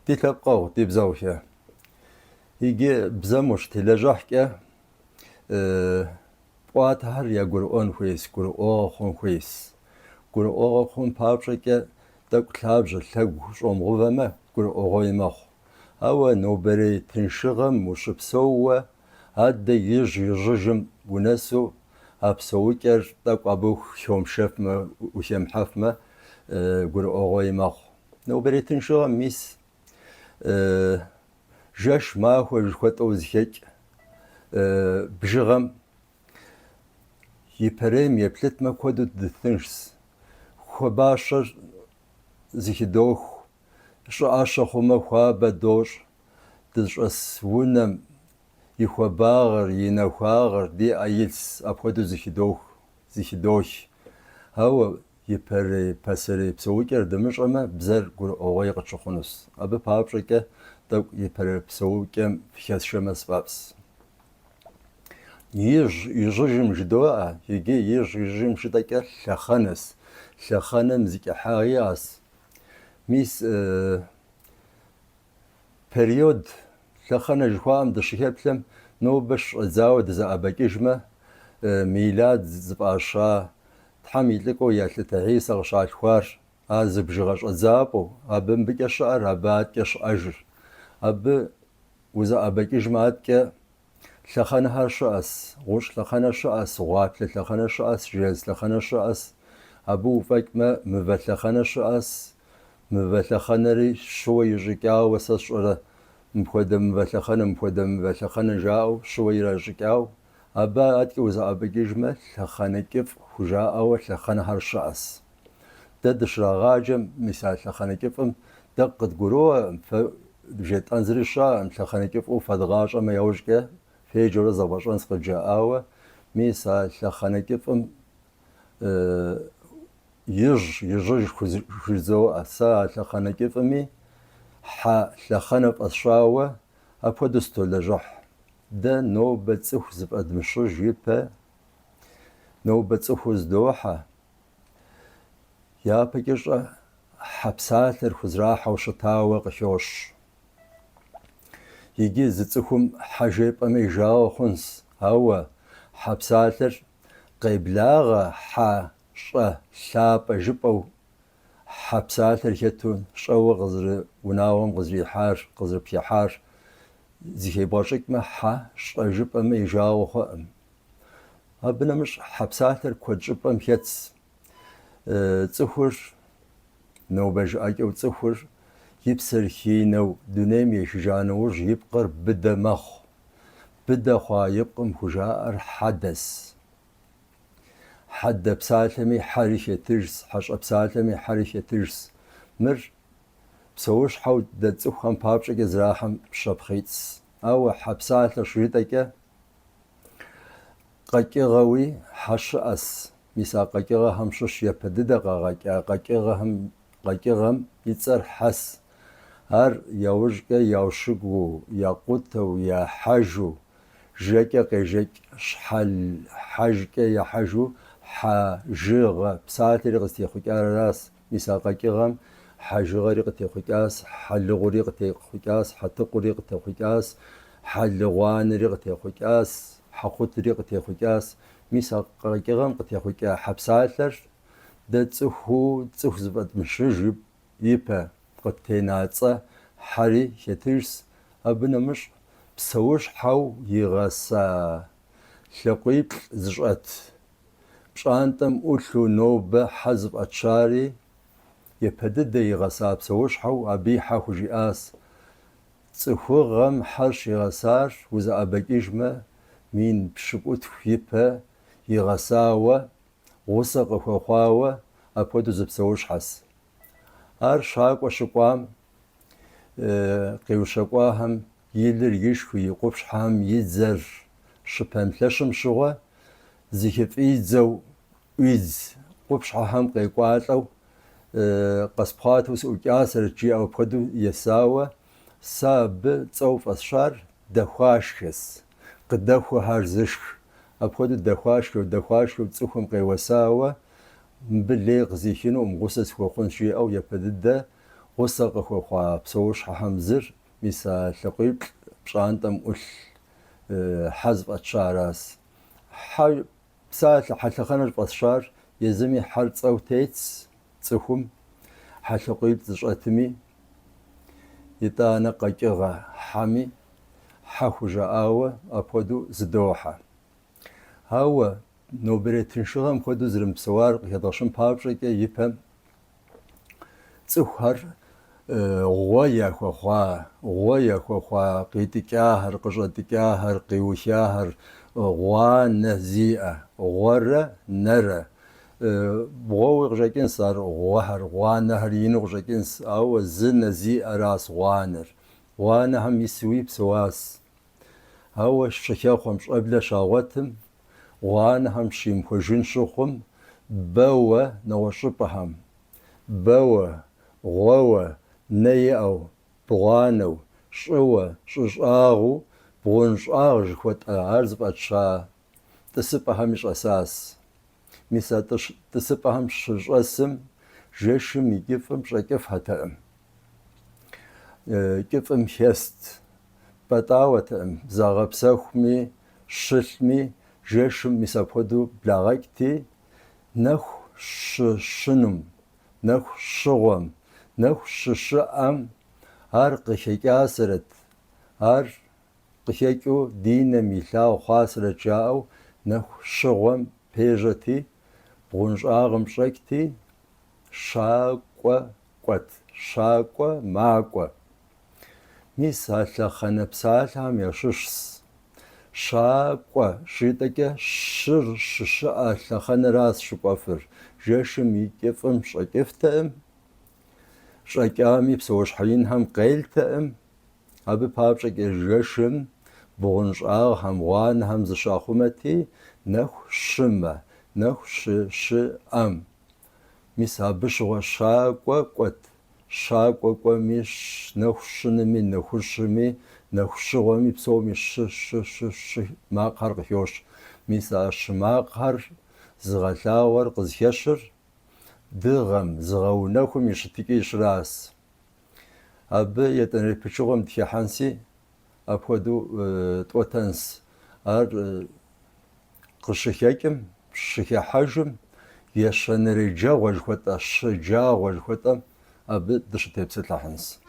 تلقاو تبزاوشة يجي بزموش تلاجحك واتهر يا قرؤون خويس قرؤو خون خويس قرؤو خون بابشك تاك تلابج تلاق شوم غوما قرؤو غيمخ أو نوبري تنشغم وشبسوة هاد يجم ونسو أبسوكر تاك أبو شوم شفما وشم حفما قرؤو غيمخ نوبري تنشغم ميس جاش ما هو جوات أوزيك بجغم يبرم يبلت ما كودو دثنشس خباشر زيك دوخ شو عاشا خما خوابا دوش دجاس ونم يخواباغر ينخواغر دي أيلس أبخدو زيك دوخ هاو يبري بسري بسوكر دمش أما بزر قر أغاي قتشخونس أبا بابشكا دو يبري بسوكم فياس شمس بابس يجم جدوء يجي يجم جدك لخانة مزيك حاياس ميس بريود لخانة جوام دشيها بلم نو بش زاود زا أباكيجمة ميلاد زباشا تحميل لكو يالت عيسى غشا الخوار أزب جغش أزابو أبن بكشار أبات كش أجر أب وزا أباكيجمات ك لخانة هالشأس غوش لخانة شأس غاتل لخانة شأس جيز لخانة شأس أبو فاكما مبت لخانة شأس مبت لخانة ري شوي جيكاو وساس شورا مبخدم مبت لخانة جاو شوي راجيكاو أبا أتك وزا أباكيجمة لخانة كيف خجاء لخانة هالشأس تدش راغاجم مثال لخانة كيفم دقت قروة فجيت أنزل الشاء لخانة كيف وفدغاج أما يوجك في جورة زباشان سقجاء مثال لخانة كيفم يج خزو أسا لخانة كيفمي ح لخانة أشراوة أبودستو لجح ده نوبة سخز بأدمشو جيبه نوبة سخز دوحة يا بكيش حبسات الخزراحة وشتاوة قشوش يجي زتسخم حجيب أمي جاو خنس هوا حبسات قبلاغة ح شا شاب جبو حبسات الكتون شو غزر وناوم غزري حار غزر بيحار زي باشك ما ح شا جب أمي جاو خم أبنا مش حبسات الكوجب أم كتس تسخر نو بج أجو تسخر يبصر خينو دنيم يشجانوش يبقر بدا مخ بدا خوا يبقم خجاء حدث حد بسالمي حركة ترس حش بسالمي حركة ترس مر بسوش حود دتسخم بابشك زراحم شبخيتس أو حبسات شريطك قاكي غوي حش أس مسا قاكي هم شش يبدد قاكي غم يتصر حس هر يوجك يوشقو يقوتو يا حجو جاكا قيجك شحال حاجك يا حجو حاجغ بساتي رغتي خوك راس مساقا كيغم حاجغ رغتي خوكاس حلغ رغتي خوكاس حتق رغتي خوكاس حلغوان رغتي خوكاس حقوت رغتي خوكاس مساقا كيغم قتي خوكا حبساتر دتسخو تسخزبت مشجب يبا قتيناصا حري شترس ابنا مش بسوش حو يغسا شقيب زجات شانتم أولو نوبة حزب أتشاري يبدد يغسا بسوش حو أبي حو جياس تسخو غم حرش يغسار وزا أباكيجما مين بشبوت فيبا يغساوة غسق وخواوة أبودو زبسوش حس أر شاق وشقوام قيو شقواهم يلر يشكو يقوبش حام يتزر شبان تلاشم شغوة زيكف إيدزو إيدز قوبش حام قيقواتلو قصبخات وسوكاسر جي أو بخدو يساوة ساب تصوف أسشار دخواشكس قد دخو هارزشك أبخدو دخواشكو تسوخم قيوساوة باللي غزيخينو مغوسس خوخونشي أو يبدد غوسا خوخوا بسوش حمزر ميسا لقيب بشانتم أول حزب أتشاراس حال ساعة حلقنا بأشار يزمي حال صوتيتس تسخم حلقيب تشاتمي يتانا قاقغا حامي حخوجا آوة أبودو زدوحة هاو نوبريتين شغم خودو زرم بسوار يداشم بابشك يفهم تسخر غويا خوخوا قيتكاهر قشتكاهر قيوشاهر غوان نزيئة غورة نرى بغو غجاكين صار غوهر غوانهر ينو غجاكين أو زن زيئة راس غوانر هم يسوي بسواس هاو الشكاخو مش قبل شاوتهم غوانهم شيم خوجين شخم بوا نوشبهم بوا غوا نيأو بغانو شوا ششاغو بغنشاغ جخوت عرض باتشا تسبهم مش أساس ميسا تسبهم شجاسم جيشم يجفم شكف هتأم كفم هست بتاوتأم زاغب سخمي شلمي جيشم ميسا بودو بلاغكتي نخ شنم نخ شغم نخ ششأم هر قشيكاسرت هر قشيكو دين ميلاو خاسرت جاو نخ شغم بيجتي بغنش آغم شكتي شاقوة قوت شاقوة ماقوة ميسالة خنبسالهم يششس شاقوة شيتك شر ششاء لخن راس شقفر جيشم يكفم شكفتهم شكامي بسوش حينهم قيلتهم أبي بابشك جيشم بغنش آغهم وانهم زشاخمتي نخ شمة نخ شأم ميسا بشغى شاقوة قوت شاقوة مش نخ شنمي نخ شمي نخ شغمي بسومي ش ما قرق يوش ميسا شماقهر زغلاور قزيشر دغم زغونكم يشتكي شراس أب يتنري بشغم تيحانسي أبودو توتنس أر قشكيكم شكي حجم يشنري جاوج خوتا شجاوج خوتا أب دشتي بستلاحنس